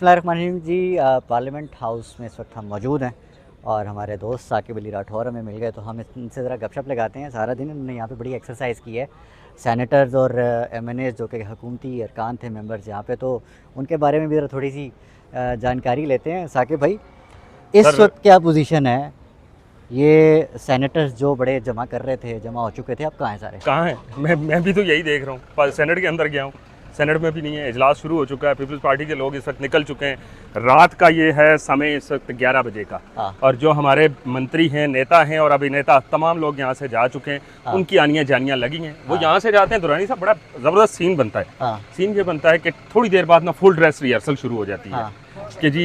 बिस्मिल्लाहिर्रहमानिर्रहीम जी, parliament house में इस वक्त हम मौजूद हैं और हमारे दोस्त साकिब अली राठौर हमें मिल गए, तो हम इनसे ज़रा गपशप लगाते हैं। सारा दिन उन्होंने यहाँ पे बड़ी एक्सरसाइज की है। सैनेटर्स और एमएनएस जो कि हुकूमती अरकान थे, मेंबर्स यहाँ पे, तो उनके बारे में भी ज़रा थोड़ी सी जानकारी लेते हैं। साकिब भाई, इस वक्त क्या पोजीशन है? ये सैनेटर्स जो बड़े जमा कर रहे थे, जमा हो चुके थे, अब कहाँ हैं सारे? कहाँ हैं? मैं भी तो यही देख रहा हूँ। सेनेट के अंदर गया हूँ, सेनेट में भी नहीं है। इजलास शुरू हो चुका है, पीपल्स पार्टी के लोग इस वक्त निकल चुके हैं। रात का ये है समय, इस वक्त 11 बजे का। और जो हमारे मंत्री हैं, नेता हैं और अभिनेता, तमाम लोग यहाँ से जा चुके हैं। उनकी आनियाँ जानियाँ लगी हैं। वो यहाँ से जाते हैं, दुरानी साहब, बड़ा ज़बरदस्त सीन बनता है। सीन ये बनता है कि थोड़ी देर बाद ना फुल ड्रेस रिहर्सल शुरू हो जाती है कि जी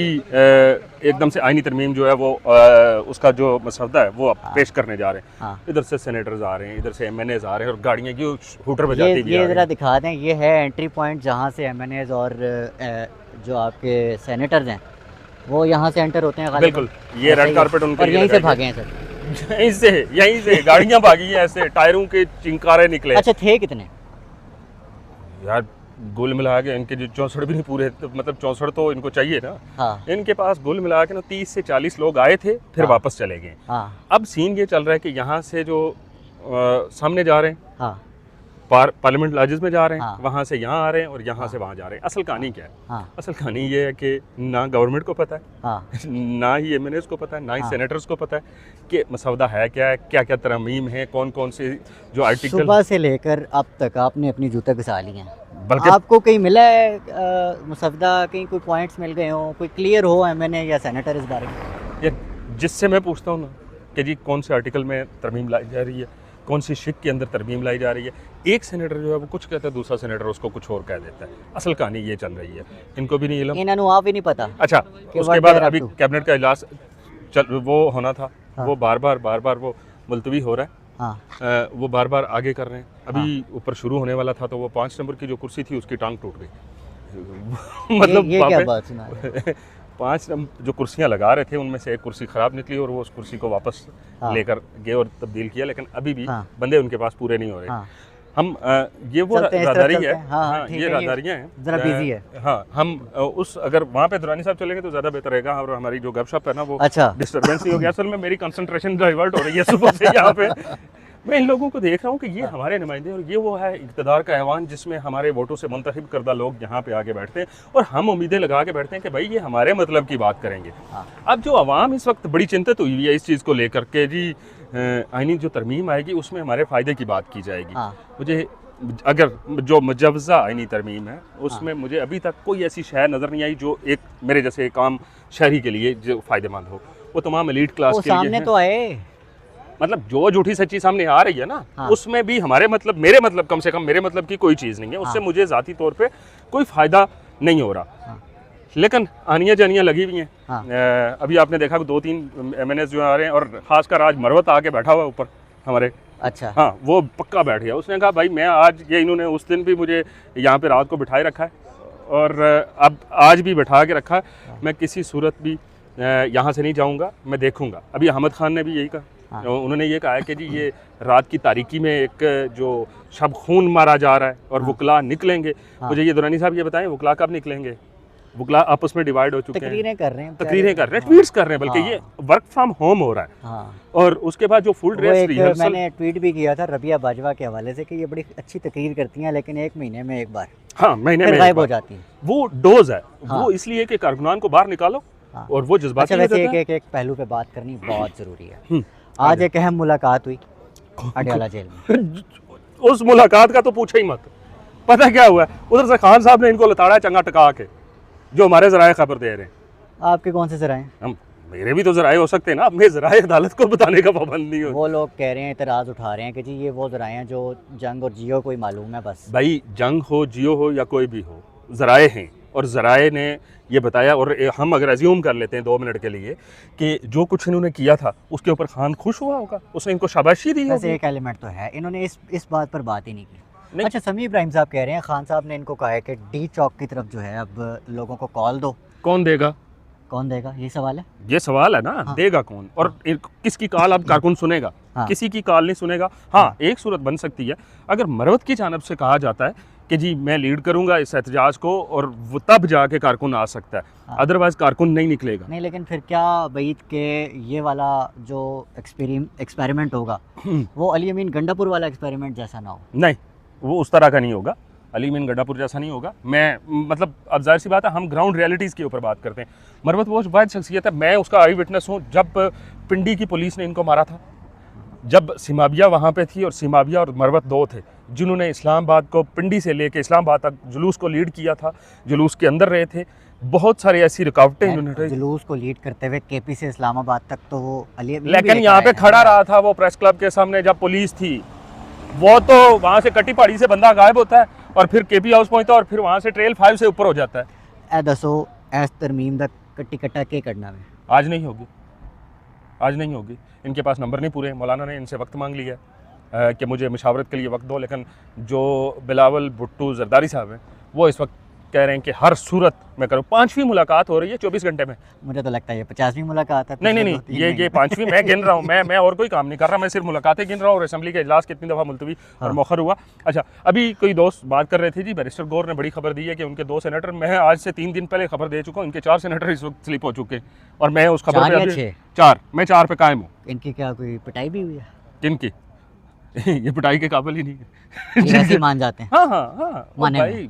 एकदम से आईनी तरमीम जो है वो उसका जो मसौदा है वो पेश करने जा रहे हैं। इधर से सेनेटर्स आ रहे हैं, इधर से एमएनएज आ रहे हैं और गाड़ियाँ क्यों हूटर बजाती भी ये ज़रा दिखा दें। ये है एंट्री पॉइंट जहाँ से एमएनएज और जो आपके सेनेटर्स हैं वो यहाँ से एंटर होते हैं। बिल्कुल, ये रेड कारपेट उनके और यहीं से भागे हैं सर? यहीं से गाड़ियाँ भागी हैं, ऐसे टायरों के चिंकारे निकले। अच्छा, थे कितने यार? गोल मिला के इनके जो 64 भी नहीं पूरे, तो मतलब 64 तो इनको चाहिए ना। इनके पास गोल मिला के ना 30 से 40 लोग आए थे, फिर वापस चले गए। अब सीन ये चल रहा है कि यहाँ से जो सामने जा रहे हैं, पार्लियामेंट लॉजेस में जा रहे हैं, वहाँ से यहाँ आ रहे हैं और यहाँ से वहाँ जा रहे हैं। असल कहानी क्या है? असल कहानी ये है कि ना गवर्नमेंट को पता है, ना ही एमएनएस को पता है, ना ही सेनेटर्स को पता है कि मसौदा है क्या है, क्या क्या तरमीम है, कौन कौन से जो आर्टिकल। सुबह से लेकर अब तक आपने अपनी जूते घिसा ली हैं, बल्कि आपको कहीं मिला है मसौदा? कहीं कोई पॉइंट्स मिल गए हों, कोई क्लियर हो एमएनए या सेनेटर इस बारे में? यार, जिससे मैं पूछता हूँ ना कि जी कौन से आर्टिकल में तरमीम लाई जा रही है, कौन सी शिक के अंदर तरमीम लाई जा रही है, एक सेनेटर जो है वो कुछ कहता है, दूसरा सेनेटर उसको कुछ और कह देता है। असल कहानी ये चल रही है, इनको भी नहीं इल्म, इन्होंने आप ही नहीं पता। अच्छा, उसके बाद अभी कैबिनेट का इजलास वो होना था, वो बार बार वो मुलतवी हो रहा है। वो बार बार आगे कर रहे हैं। अभी ऊपर शुरू होने वाला था तो वो 5 नंबर की जो कुर्सी थी उसकी टांग टूट गई। मतलब ये क्या बात सुना है? 5 जो कुर्सियां लगा रहे थे उनमें से एक कुर्सी खराब निकली और वो उस कुर्सी को वापस लेकर गए और तब्दील किया, लेकिन अभी भी बंदे उनके पास पूरे नहीं हो रहे। हम ये वो राहदारी है, ये राहदारियाँ हैं, जरा बिजी है। हम उस अगर वहाँ पे दुरानी साहब चलेंगे तो ज़्यादा बेहतर रहेगा और हमारी जो गपशप है ना वो डिस्टर्बेंस नहीं होगी। असल में मेरी कंसंट्रेशन डाइवर्ट हो रही है सुबह से यहाँ पे। मैं इन लोगों को देख रहा हूँ कि ये हमारे नुमाइंदे और ये वो है इक़्तिदार का ऐवान जिसमें हमारे वोटों से मुंतखब करदा लोग यहाँ पे आके बैठते हैं और हम उम्मीदें लगा के बैठते हैं कि भाई ये हमारे मतलब की बात करेंगे। अब जो आवाम इस वक्त बड़ी चिंतित हुई है इस चीज़ को लेकर के, जी आईनी जो तरमीम आएगी उसमें हमारे फ़ायदे की बात की जाएगी। मुझे अगर जो मुजव्वज़ा आईनी तरमीम है उसमें मुझे अभी तक कोई ऐसी शय नज़र नहीं आई जो एक मेरे जैसे एक आम शहरी के लिए जो फ़ायदेमंद हो। वो तमाम एलीट क्लास के लिए सामने तो आए, मतलब जो झूठी सच्ची सामने आ रही है ना, उसमें भी हमारे मतलब, मेरे मतलब, कम से कम मेरे मतलब की कोई चीज़ नहीं है। उससे मुझे ज़ाती तौर पे कोई फ़ायदा नहीं हो रहा, लेकिन आनियाँ जानियाँ लगी हुई हैं। अभी आपने देखा कि 2-3 एमएनएस जो आ रहे हैं और ख़ासकर आज मरवत आके बैठा हुआ ऊपर हमारे। अच्छा, हाँ, वो पक्का बैठ गया। उसने कहा भाई मैं आज, ये इन्होंने उस दिन भी मुझे यहाँ पे रात को बिठाए रखा है और अब आज भी बैठा के रखा है। मैं किसी सूरत भी यहाँ से नहीं जाऊँगा, मैं देखूँगा। अभी अहमद खान ने भी यही कहा। उन्होंने ये कहा है कि जी ये रात की तारीकी में एक जो शब खून मारा जा रहा है और वकला निकलेंगे। मुझे ये दुरानी साहब ये बताएं, वकला कब निकलेंगे? वकला आपस में डिवाइड हो चुके हैं, तकरीरें कर रहे हैं, ट्वीट्स कर रहे हैं, बल्कि ये वर्क फ्रॉम होम हो रहा है। और उसके बाद जो फुल ड्रेस रिहर्सल, मैंने ट्वीट भी किया था रबिया बाजवा के हवाले से कि ये बड़ी अच्छी तकरीर करती हैं लेकिन 1 महीने में एक बार, महीने में गायब हो जाती है। वो डोज है, वो इसलिए कि कारकुनान को बाहर निकालो और वो जज्बाती। अच्छा, वैसे एक पहलू पे बात करनी बहुत ज़रूरी है। आज एक अहम मुलाकात हुई अडयाला जेल में। उस मुलाकात का तो पूछो ही मत। पता क्या हुआ, उधर से खान साहब ने इनको लताड़ा चंगा टका के, जो हमारे ज़राए खबर दे रहे हैं। आपके कौन से ज़राए? हम, मेरे भी तो ज़राए हो सकते हैं ना, मैं ज़राए अदालत को बताने का पाबंद नहीं हो। वो लोग कह रहे हैं, इतराज़ उठा रहे हैं कि जी ये वो ज़राए हैं जो जंग और जियो को ही मालूम है बस। भाई जंग हो, जियो हो या कोई भी हो, ज़राए हैं और ज़राए ने ये बताया। और हम अगर अज्यूम कर लेते हैं 2 मिनट के लिए कि जो कुछ इन्होंने किया था उसके ऊपर खान खुश हुआ होगा, उसने इनको शाबाशी दी होगी। एक एलिमेंट तो है, इन्होंने इस बात पर बात ही नहीं की। अच्छा, समी इब्राहिम साहब कह रहे हैं खान साहब ने इनको कहा है कि डी चौक की तरफ जो है अब लोगों को कॉल दो। कौन देगा? कौन देगा, ये सवाल है। ये सवाल है ना, देगा कौन? और किसकी कॉल अब कारकुन सुनेगा? किसी की कॉल नहीं सुनेगा। हाँ, एक सूरत बन सकती है, अगर मरवत की जानब से कहा जाता है कि जी मैं लीड करूंगा इस एहतजाज को, और वो तब जाके कारकुन आ सकता है, अदरवाइज कारकुन नहीं निकलेगा। नहीं, लेकिन फिर क्या वईद के ये वाला जो एक्सपेरिमेंट होगा वो अली अमीन गंडापुर वाला एक्सपेरिमेंट जैसा ना हो? नहीं, वो उस तरह का नहीं होगा, अली अमीन गंडापुर जैसा नहीं होगा। मैं मतलब अब जाहिर सी बात है, हम ग्राउंड रियलिटीज़ के ऊपर बात करते हैं। मरवत वो वाहिद शख्सियत है, मैं उसका आई विटनेस हूँ, जब पिंडी की पुलिस ने इनको मारा था, जब सिमाबिया वहाँ पे थी, और सिमाबिया और मरवत दो थे जिन्होंने इस्लामाबाद को, पिंडी से लेके इस्लामाबाद तक जुलूस को लीड किया था, जुलूस के अंदर रहे थे। बहुत सारी ऐसी रुकावटें इन्होंने, जुलूस को लीड करते हुए केपी से इस्लामाबाद तक तो वो अली अमीन, लेकिन यहाँ पे खड़ा रहा था वो प्रेस क्लब के सामने जब पुलिस थी। वो तो वहाँ से कटी पहाड़ी से बंदा गायब होता है और फिर केपी हाउस पहुँचता है और फिर वहाँ से ट्रेल 5 से ऊपर हो जाता है। ए दसो एस तरमीम दा कट्टी कट्टा के करना है? आज नहीं होगी, आज नहीं होगी। इनके पास नंबर नहीं पूरे। मौलाना ने इनसे वक्त मांग लिया कि मुझे मशावरत के लिए वक्त दो, लेकिन जो बिलावल भुट्टो जरदारी साहब हैं वो इस वक्त कह रहे हैं कि हर सूरत में करूँ। 5वीं मुलाकात हो रही है 24 घंटे में। मुझे तो लगता है ये 50वीं मुलाकात है। नहीं, ये 5वीं मैं गिन रहा हूँ। मैं और कोई काम नहीं कर रहा, मैं सिर्फ मुलाकातें गिन रहा हूँ और असेंबली का इजलास कितनी दफ़ा मुलतवी और मौखर हुआ। अच्छा, अभी कोई दोस्त बात कर रहे थे जी, बैरिस्टर गौर ने बड़ी खबर दी है कि उनके 2 सेनेटर, मैं आज से 3 दिन पहले खबर दे चुका हूँ, इनके 4 सेनेटर इस वक्त स्लिप हो चुके हैं और मैं उस खबर पे 4, मैं 4 पे कायम हूँ। इनकी क्या कोई पिटाई भी हुई है? किनकी? ये पिटाई के काबिल ही नहीं है। ऐसे मान जाते हैं? हाँ,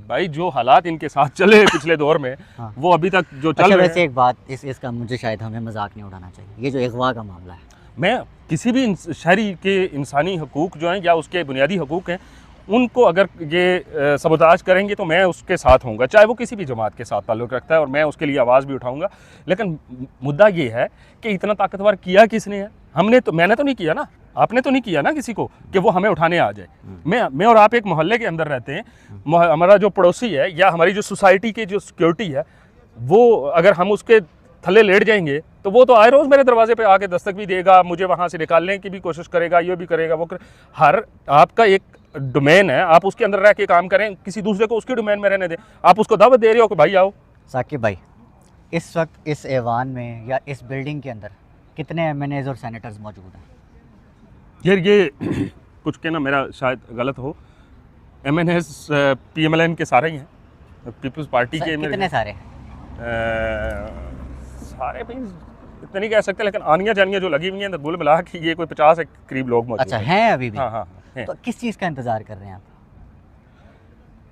भाई जो हालात इनके साथ चले पिछले दौर में, वो अभी तक जो चल रहे हैं। वैसे एक बात इसका मुझे शायद हमें मजाक नहीं उड़ाना चाहिए, ये जो अगवा का मामला है, मैं किसी भी शहरी के इंसानी हकूक़ जो हैं या उसके बुनियादी हकूक़ हैं, उनको अगर ये सबोताज करेंगे तो मैं उसके साथ होऊंगा, चाहे वो किसी भी जमात के साथ ताल्लुक़ रखता है, और मैं उसके लिए आवाज़ भी उठाऊंगा। लेकिन मुद्दा ये है कि इतना ताकतवर किया किसने है? मैंने तो नहीं किया ना, आपने तो नहीं किया ना किसी को कि वो हमें उठाने आ जाए। मैं और आप एक मोहल्ले के अंदर रहते हैं, हमारा जो पड़ोसी है या हमारी जो सोसाइटी की जो सिक्योरिटी है, वो अगर हम उसके थल्ले लेट जाएंगे तो वो तो आए रोज़ मेरे दरवाजे पे आके दस्तक भी देगा, मुझे वहाँ से निकालने की भी कोशिश करेगा, ये भी करेगा, वो हर आपका एक डोमेन है, आप उसके अंदर रह के काम करें, किसी दूसरे को उसके डोमेन में रहने दें। आप उसको दावत दे रहे हो कि भाई आओ। साकिब भाई, इस वक्त इस ऐवान में या इस बिल्डिंग के अंदर कितने MNAs और सेनेटर्स मौजूद हैं? यार ये कुछ कहना मेरा शायद गलत हो, MNAs PMLN के सारे ही हैं, पीपल्स पार्टी के कितने सारे हैं? सारे भाई इतने नहीं कह सकते, लेकिन आनियाँ जानियाँ जो लगी हुई हैं तो बुल मिला कि ये कोई 50 के करीब लोग मौजूद अच्छा हैं अभी भी? हाँ हैं। तो किस चीज़ का इंतज़ार कर रहे हैं आप?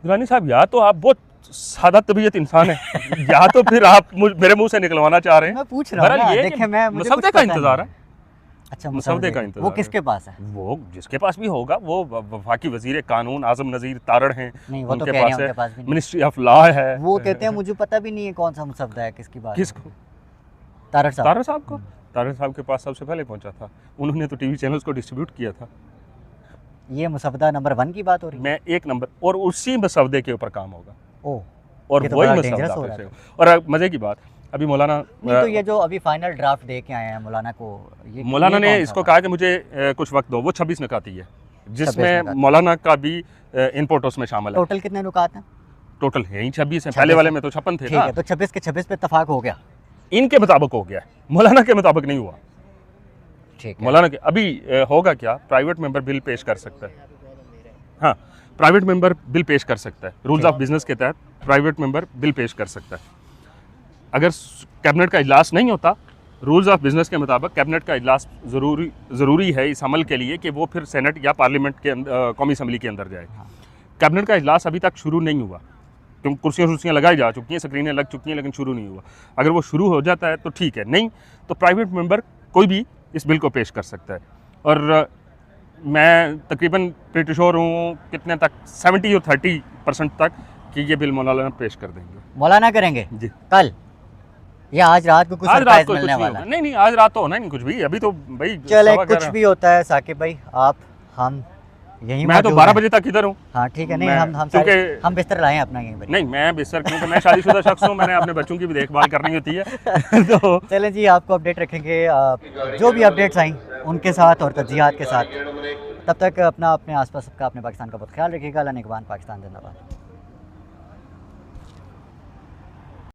दुरानी साहब, या तो आप बहुत सादा तबीयत इंसान है या तो फिर आप मेरे मुंह से निकलवाना चाह रहे हैं। मैं पूछ रहा हूं ना, देखें मैं मुझे मुसवदे का इंतजार है। अच्छा, मुसवदे का इंतजार। वो किसके पास है? वो जिसके पास भी होगा, वो वफाकी वजीर कानून आजम नज़ीर तारड़ हैं, नहीं वो तो कह रहे हैं उनके पास भी नहीं। मिनिस्ट्री ऑफ लॉ है। वो कहते हैं मुझे पता भी नहीं है कौन सा मुसवदा है, किसकी बात? किसको? तारड़ साहब को। तारड़ साहब के पास सबसे पहले पहुंचा था, उन्होंने तो टीवी चैनल्स को डिस्ट्रीब्यूट किया था। ये मुसवदा नंबर 1 की बात हो रही है? मैं 1 नंबर, और उसी मसवदे के ऊपर काम होगा। ओह, और वही मसवदा। और मजे की बात, अभी मौलाना तो ये जो अभी फाइनल ड्राफ्ट दे के आए हैं मौलाना को, मौलाना ने इसको कहा कि मुझे कुछ वक्त दो। वो 26 नुकाती है, जिसमें मौलाना का भी इनपुट उसमें शामिल है। टोटल कितने नुकात हैं? टोटल है ही 26 है, पहले वाले में तो 56 थे ना। तो 26 के 26 पे इत्तेफाक हो गया, इनके मुताबिक हो गया, मौलाना के मुताबिक नहीं हुआ। ठीक है, मौलाना के अभी होगा क्या, प्राइवेट मेंबर बिल पेश कर सकता है। हाँ, प्राइवेट मेंबर बिल पेश कर सकता है, रूल्स ऑफ बिजनेस के तहत प्राइवेट मेंबर बिल पेश कर सकता है। अगर कैबिनेट का इजलास नहीं होता, रूल्स ऑफ बिजनेस के मुताबिक कैबिनेट का इजलास ज़रूरी है इस अमल के लिए कि वो फिर सेनेट या पार्लियामेंट के कौमी असम्बली के अंदर जाए। कैबिनेट का इजलास अभी तक शुरू नहीं हुआ, क्योंकि कुर्सियाँ लगाई जा चुकी हैं, स्क्रीनें लग चुकी हैं, लेकिन शुरू नहीं हुआ। अगर वो शुरू हो जाता है तो ठीक है, नहीं तो प्राइवेट मेंबर कोई भी इस बिल को पेश कर सकता है। और मैं तकरीबन प्रीटी श्योर हूँ कितने तक, 70 और 30% तक कि ये बिल मौलाना पेश कर देंगे। मौलाना करेंगे जी कल या आज रात को? कुछ सरप्राइज मिलने वाला है? नहीं, आज रात तो होना ही नहीं कुछ भी, अभी तो भाई चले कुछ भी होता है। साकिब भाई, आप हम यही, मैं तो 12 बजे तक इधर हूँ। हाँ ठीक है, नहीं हम बिस्तर लाए अपना यहीं पर। नहीं, मैं बिस्तर क्योंकि मैं शादीशुदा शख्स हूँ, मैंने अपने बच्चों की भी देखभाल करनी होती है। तो चलें जी, आपको अपडेट रखेंगे, जो भी अपडेट्स आई उनके साथ और तज्जियात के साथ। तब तक अपने आसपास सबका, अपने पाकिस्तान का बहुत ख्याल रखिएगा। अल्लाह निगहबान, पाकिस्तान जिंदाबाद।